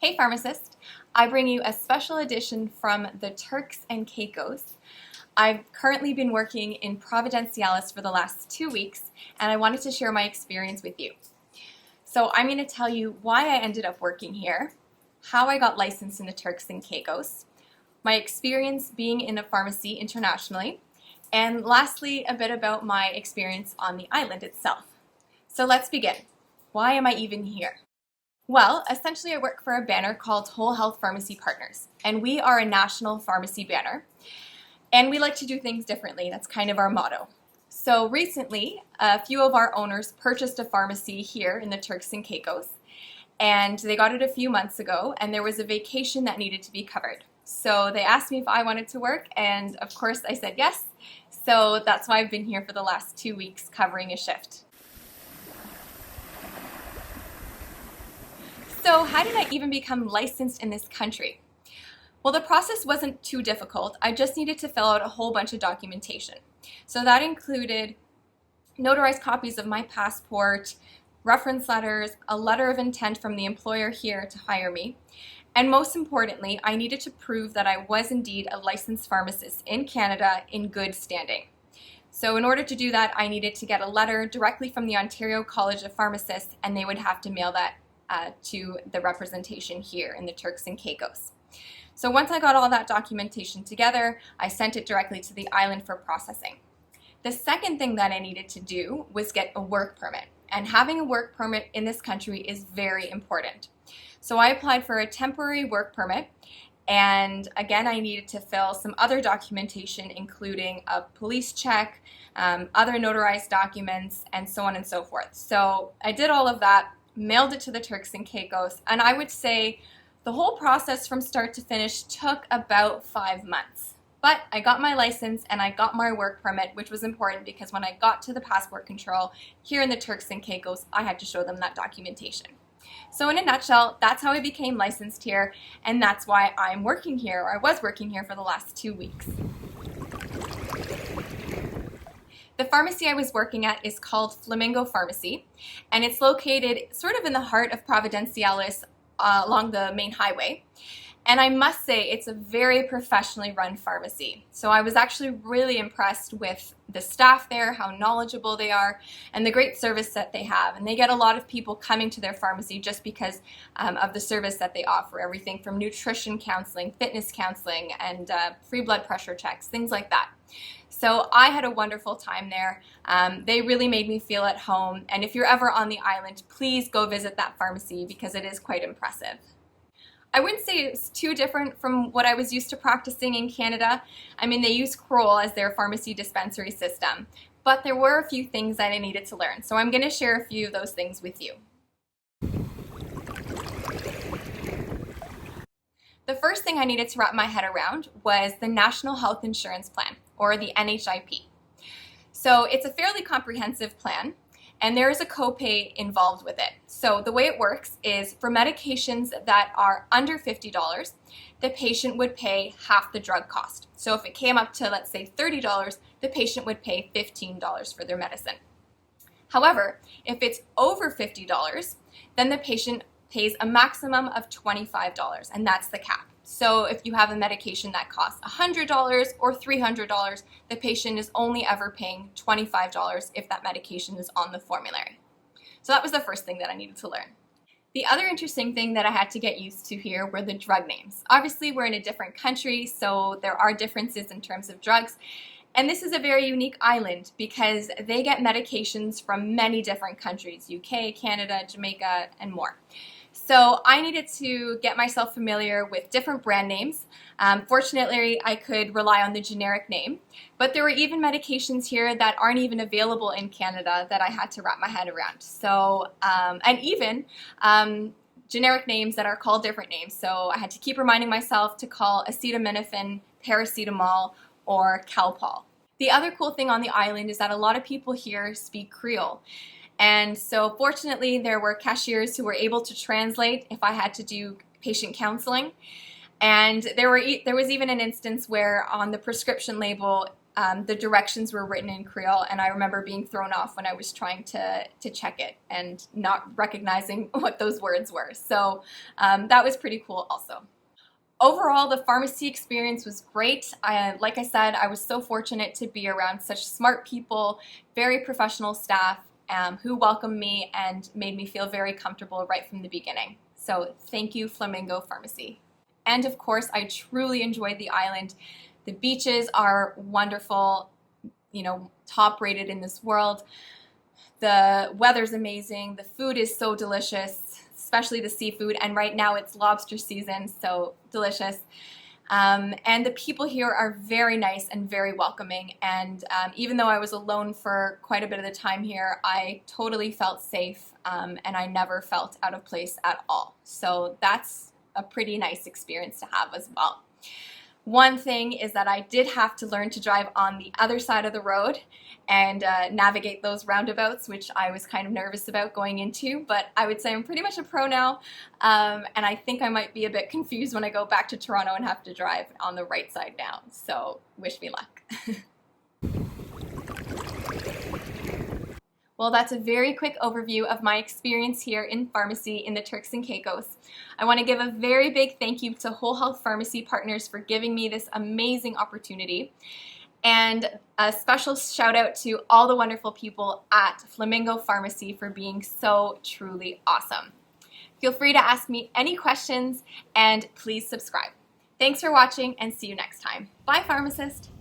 Hey Pharmacist, I bring you a special edition from the Turks and Caicos. I've currently been working in Providenciales for the last 2 weeks, and I wanted to share my experience with you. So I'm going to tell you why I ended up working here, how I got licensed in the Turks and Caicos, my experience being in a pharmacy internationally, and lastly, a bit about my experience on the island itself. So let's begin. Why am I even here? Well, essentially I work for a banner called Whole Health Pharmacy Partners, and we are a national pharmacy banner, and we like to do things differently. That's kind of our motto. So recently, a few of our owners purchased a pharmacy here in the Turks and Caicos, and they got it a few months ago, and there was a vacation that needed to be covered. So they asked me if I wanted to work, and of course I said yes. So that's why I've been here for the last 2 weeks covering a shift. So how did I even become licensed in this country? Well, the process wasn't too difficult. I just needed to fill out a whole bunch of documentation. So that included notarized copies of my passport, reference letters, a letter of intent from the employer here to hire me, and most importantly, I needed to prove that I was indeed a licensed pharmacist in Canada in good standing. So in order to do that, I needed to get a letter directly from the Ontario College of Pharmacists, and they would have to mail that to the representation here in the Turks and Caicos. So once I got all that documentation together, I sent it directly to the island for processing. The second thing that I needed to do was get a work permit, and having a work permit in this country is very important. So I applied for a temporary work permit, and again I needed to fill some other documentation including a police check, other notarized documents, and so on and so forth. So I did all of that, mailed it to the Turks and Caicos, and I would say the whole process from start to finish took about 5 months. But I got my license and I got my work permit, which was important because when I got to the passport control here in the Turks and Caicos, I had to show them that documentation. So in a nutshell, that's how I became licensed here, and that's why I'm working here, or I was working here for the last 2 weeks. The pharmacy I was working at is called Flamingo Pharmacy, and it's located sort of in the heart of Providenciales along the main highway. And I must say, it's a very professionally run pharmacy. So I was actually really impressed with the staff there, how knowledgeable they are, and the great service that they have. And they get a lot of people coming to their pharmacy just because of the service that they offer. Everything from nutrition counseling, fitness counseling, and free blood pressure checks, things like that. So I had a wonderful time there. They really made me feel at home. And if you're ever on the island, please go visit that pharmacy because it is quite impressive. I wouldn't say it's too different from what I was used to practicing in Canada. I mean, they use Kroll as their pharmacy dispensary system, but there were a few things that I needed to learn. So I'm going to share a few of those things with you. The first thing I needed to wrap my head around was the National Health Insurance Plan, or the NHIP. So it's a fairly comprehensive plan, and there is a copay involved with it. So the way it works is for medications that are under $50, the patient would pay half the drug cost. So if it came up to, let's say, $30, the patient would pay $15 for their medicine. However, if it's over $50, then the patient pays a maximum of $25, and that's the cap. So if you have a medication that costs $100 or $300, the patient is only ever paying $25 if that medication is on the formulary. So that was the first thing that I needed to learn. The other interesting thing that I had to get used to here were the drug names. Obviously, we're in a different country, so there are differences in terms of drugs. And this is a very unique island because they get medications from many different countries, UK, Canada, Jamaica, and more. So I needed to get myself familiar with different brand names. Fortunately, I could rely on the generic name, but there were even medications here that aren't even available in Canada that I had to wrap my head around. So, and even generic names that are called different names. So I had to keep reminding myself to call acetaminophen, paracetamol, or Calpol. The other cool thing on the island is that a lot of people here speak Creole. And so fortunately, there were cashiers who were able to translate if I had to do patient counseling. And there was even an instance where on the prescription label, The directions were written in Creole, and I remember being thrown off when I was trying to check it and not recognizing what those words were. So that was pretty cool also. Overall, the pharmacy experience was great. Like I said, I was so fortunate to be around such smart people, very professional staff who welcomed me and made me feel very comfortable right from the beginning. So thank you, Flamingo Pharmacy. And of course, I truly enjoyed the island. The beaches are wonderful, you know, top rated in this world. The weather's amazing. The food is so delicious, especially the seafood. And right now it's lobster season, so delicious. And the people here are very nice and very welcoming. And even though I was alone for quite a bit of the time here, I totally felt safe and I never felt out of place at all. So that's a pretty nice experience to have as well. One thing is that I did have to learn to drive on the other side of the road and navigate those roundabouts, which I was kind of nervous about going into, but I would say I'm pretty much a pro now, and I think I might be a bit confused when I go back to Toronto and have to drive on the right side now, so wish me luck. Well, that's a very quick overview of my experience here in pharmacy in the Turks and Caicos. I want to give a very big thank you to Whole Health Pharmacy Partners for giving me this amazing opportunity. And a special shout out to all the wonderful people at Flamingo Pharmacy for being so truly awesome. Feel free to ask me any questions and please subscribe. Thanks for watching and see you next time. Bye, Pharmacist.